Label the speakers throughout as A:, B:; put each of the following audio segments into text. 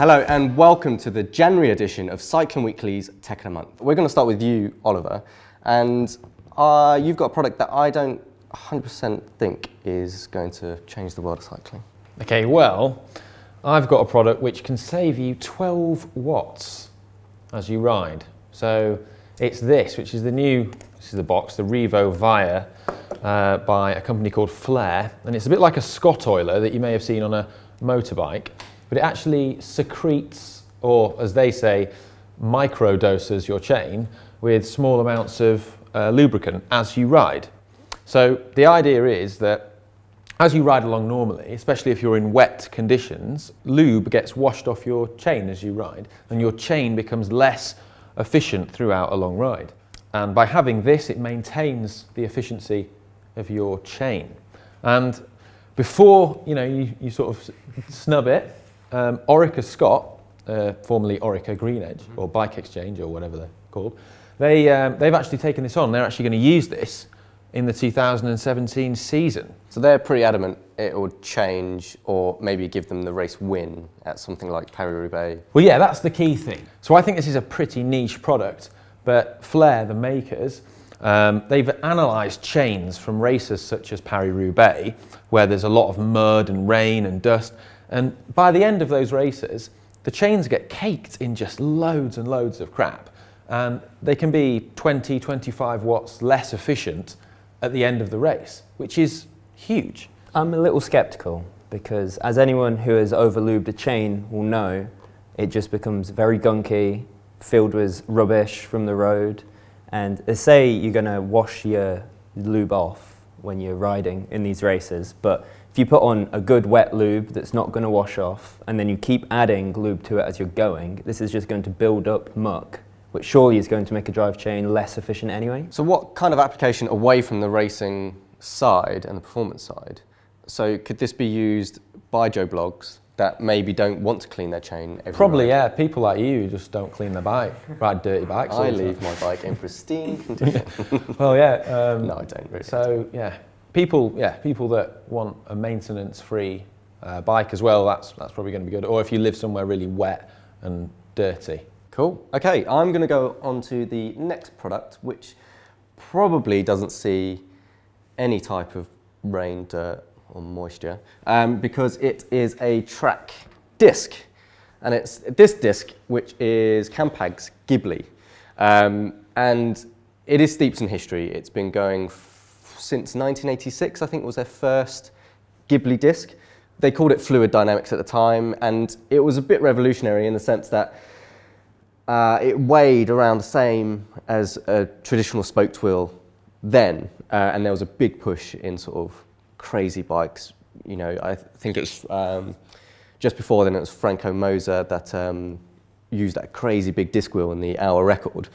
A: Hello and welcome to the January edition of Cycling Weekly's Tech in a Month. We're going to start with you, Oliver, and you've got a product that I don't 100% think is going to change the world of cycling.
B: Okay, well, I've got a product which can save you 12 watts as you ride. So it's this, which is this is the box, the Revo Via by a company called Flare, and it's a bit like a Scott oiler that you may have seen on a motorbike, but it actually secretes, or as they say, microdoses your chain with small amounts of lubricant as you ride. So the idea is that as you ride along normally, especially if you're in wet conditions, lube gets washed off your chain as you ride, and your chain becomes less efficient throughout a long ride. And by having this, it maintains the efficiency of your chain. And before you sort of snub it, Orica Scott, formerly Orica Green Edge, or Bike Exchange, or whatever they're called, they've actually taken this on. They're actually going to use this in the 2017 season.
A: So they're pretty adamant it would change or maybe give them the race win at something like Paris-Roubaix.
B: Well, yeah, that's the key thing. So I think this is a pretty niche product, but Flare, the makers, they've analysed chains from races such as Paris-Roubaix, where there's a lot of mud and rain and dust, and by the end of those races, the chains get caked in just loads and loads of crap, and they can be 20, 25 watts less efficient at the end of the race, which is huge.
C: I'm a little sceptical because, as anyone who has overlubed a chain will know, it just becomes very gunky, filled with rubbish from the road. And they say you're going to wash your lube off when you're riding in these races, but if you put on a good wet lube that's not going to wash off, and then you keep adding lube to it as you're going, this is just going to build up muck, which surely is going to make a drive chain less efficient anyway.
A: So what kind of application away from the racing side and the performance side? So could this be used by Joe Bloggs that maybe don't want to clean their chain every
B: Probably,
A: ride?
B: yeah. People like you just don't clean their bike, ride dirty bikes.
A: I leave my bike in pristine condition.
B: Well, yeah.
A: No, I don't really.
B: So, yeah, people that want a maintenance-free bike as well, that's probably going to be good. Or if you live somewhere really wet and dirty.
A: Cool. Okay, I'm going to go on to the next product, which probably doesn't see any type of rain, dirt, or moisture, because it is a track disc. And it's this disc, which is Campag's Ghibli. And it is steeped in history. It's been going since 1986, I think was their first Ghibli disc. They called it Fluid Dynamics at the time, and it was a bit revolutionary in the sense that it weighed around the same as a traditional spoked wheel then, and there was a big push in sort of crazy bikes. You know, I think it was just before then it was Franco Moser that used that crazy big disc wheel in the hour record.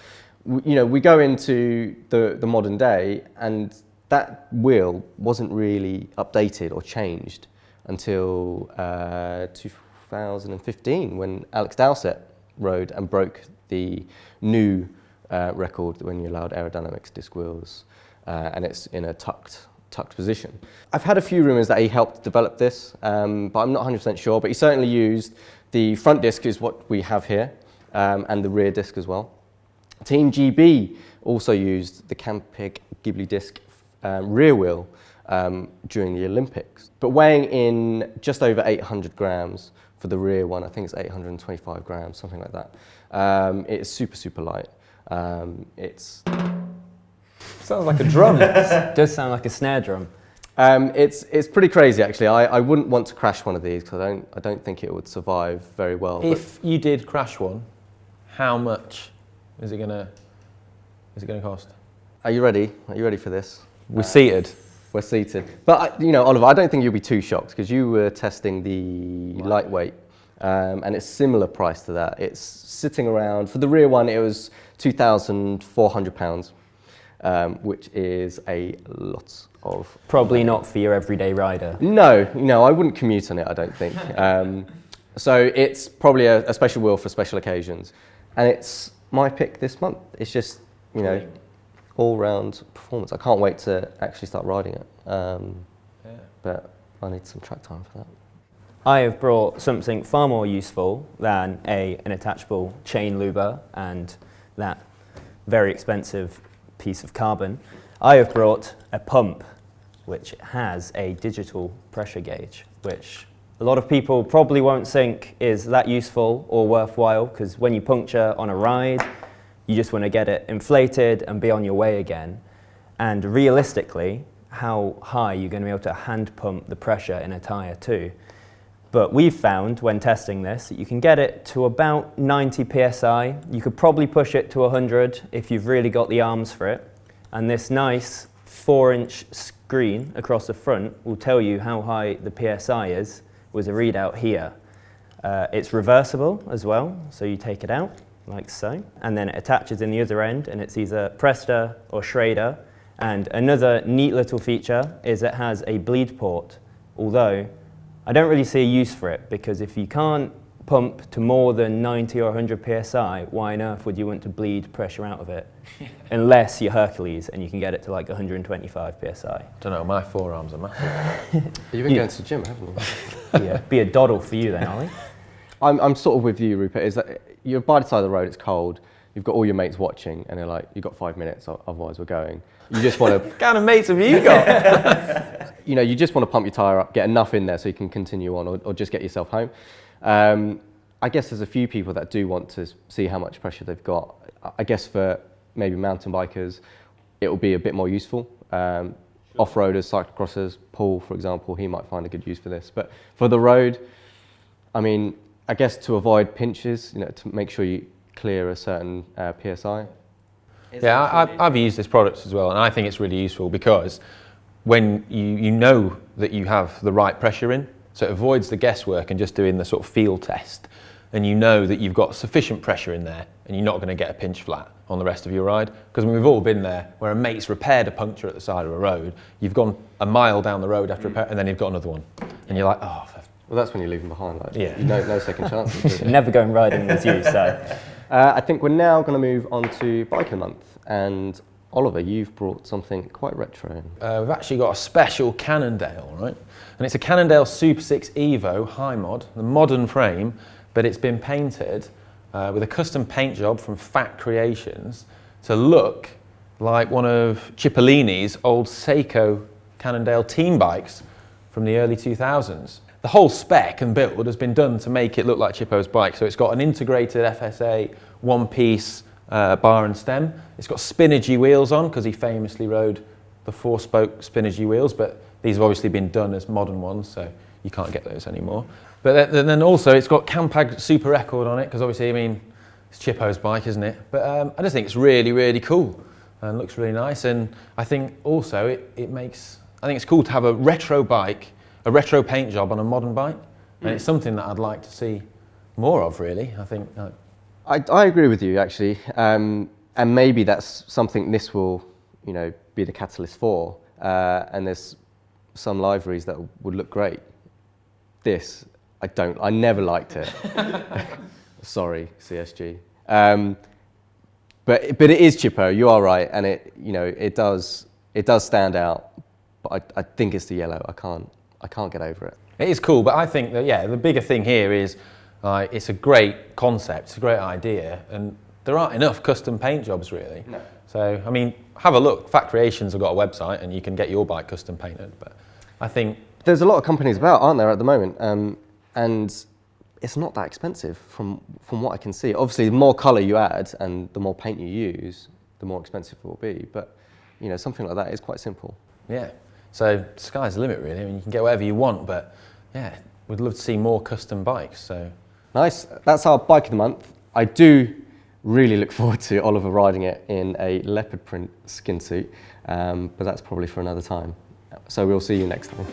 A: We go into the modern day, and that wheel wasn't really updated or changed until 2015 when Alex Dowsett rode and broke the new record when you allowed aerodynamics disc wheels, and it's in a tucked position. I've had a few rumours that he helped develop this, but I'm not 100% sure, but he certainly used the front disc is what we have here, and the rear disc as well. Team GB also used the Campag Ghibli disc rear wheel during the Olympics, but weighing in just over 800 grams for the rear one. I think it's 825 grams, something like that. It's super light.
B: Sounds like a drum.
C: It does sound like a snare drum.
A: It's pretty crazy actually. I wouldn't want to crash one of these because I don't think it would survive very well.
B: If you did crash one, how much is it gonna cost?
A: Are you ready? Are you ready for this?
B: We're seated.
A: We're seated. But Oliver, I don't think you'll be too shocked because you were testing the lightweight, and it's similar price to that. It's sitting around, for the rear one, it was £2,400, which is a lot of...
C: Probably not for your everyday rider.
A: No, I wouldn't commute on it, I don't think. So it's probably a special wheel for special occasions. And it's my pick this month. It's just, all-round performance. I can't wait to actually start riding it. But I need some track time for that.
C: I have brought something far more useful than an attachable chain luber and that very expensive piece of carbon. I have brought a pump which has a digital pressure gauge, which a lot of people probably won't think is that useful or worthwhile, because when you puncture on a ride, you just want to get it inflated and be on your way again. And realistically, how high you're going to be able to hand pump the pressure in a tyre too. But we've found when testing this that you can get it to about 90 psi. You could probably push it to 100 if you've really got the arms for it. And this nice 4-inch screen across the front will tell you how high the psi is with a readout here. It's reversible as well, so you take it out like so, and then it attaches in the other end, and it's either Presta or Schrader. And another neat little feature is it has a bleed port, although I don't really see a use for it, because if you can't pump to more than 90 or 100 psi, why on earth would you want to bleed pressure out of it? Unless you're Hercules and you can get it to like 125 psi.
B: Don't know, my forearms are massive.
A: You've been going to the gym, haven't you?
C: Yeah, be a doddle for you then, Ollie.
A: I'm sort of with you, Rupert, is that you're by the side of the road, it's cold, you've got all your mates watching, and they're like, you've got 5 minutes, otherwise we're going. You just want to...
B: What kind of mates have you got?
A: You just want to pump your tyre up, get enough in there so you can continue on, or just get yourself home. I guess there's a few people that do want to see how much pressure they've got. I guess for maybe mountain bikers, it will be a bit more useful. Off-roaders, cyclocrossers, Paul, for example, he might find a good use for this. But for the road, I mean, I guess to avoid pinches, to make sure you clear a certain PSI.
B: Yeah, I've used this product as well, and I think it's really useful because when you know that you have the right pressure in, so it avoids the guesswork and just doing the sort of field test, and you know that you've got sufficient pressure in there and you're not going to get a pinch flat on the rest of your ride. Because we've all been there where a mate's repaired a puncture at the side of a road, you've gone a mile down the road after repair, and then you've got another one, and you're like, oh.
A: Well, that's when you leave them behind. Like,
B: yeah.
A: No second chances.
C: Never going riding with you, so.
A: I think we're now going to move on to Bike of the Month. And Oliver, you've brought something quite retro.
B: We've actually got a special Cannondale, right? And it's a Cannondale Super 6 Evo high mod, the modern frame, but it's been painted with a custom paint job from Fat Creations to look like one of Cipollini's old Seiko Cannondale team bikes from the early 2000s. The whole spec and build has been done to make it look like Chippo's bike. So it's got an integrated FSA one-piece bar and stem. It's got Spinergy wheels on because he famously rode the 4-spoke Spinergy wheels, but these have obviously been done as modern ones, so you can't get those anymore. But then also it's got Campag Super Record on it because obviously, I mean, it's Chippo's bike, isn't it? But I just think it's really, really cool and looks really nice. And I think also I think it's cool to have a retro bike, a retro paint job on a modern bike, and it's something that I'd like to see more of, really. I think.
A: I agree with you, actually, and maybe that's something this will, be the catalyst for. And there's some liveries that would look great. This, I never liked it. Sorry, CSG. But it is Chippo. You are right, and it does stand out. But I think it's the yellow. I can't get over it.
B: It is cool, but I think that, the bigger thing here is it's a great concept, it's a great idea, and there aren't enough custom paint jobs, really. No. So, I mean, have a look. Fat Creations have got a website, and you can get your bike custom painted, but I think...
A: There's a lot of companies about, aren't there, at the moment? And it's not that expensive from what I can see. Obviously, the more colour you add and the more paint you use, the more expensive it will be. But, something like that is quite simple.
B: Yeah. So sky's the limit, really. I mean, you can get whatever you want, but yeah, we'd love to see more custom bikes. So
A: nice. That's our Bike of the Month. I do really look forward to Oliver riding it in a leopard print skin suit, but that's probably for another time. So we'll see you next time.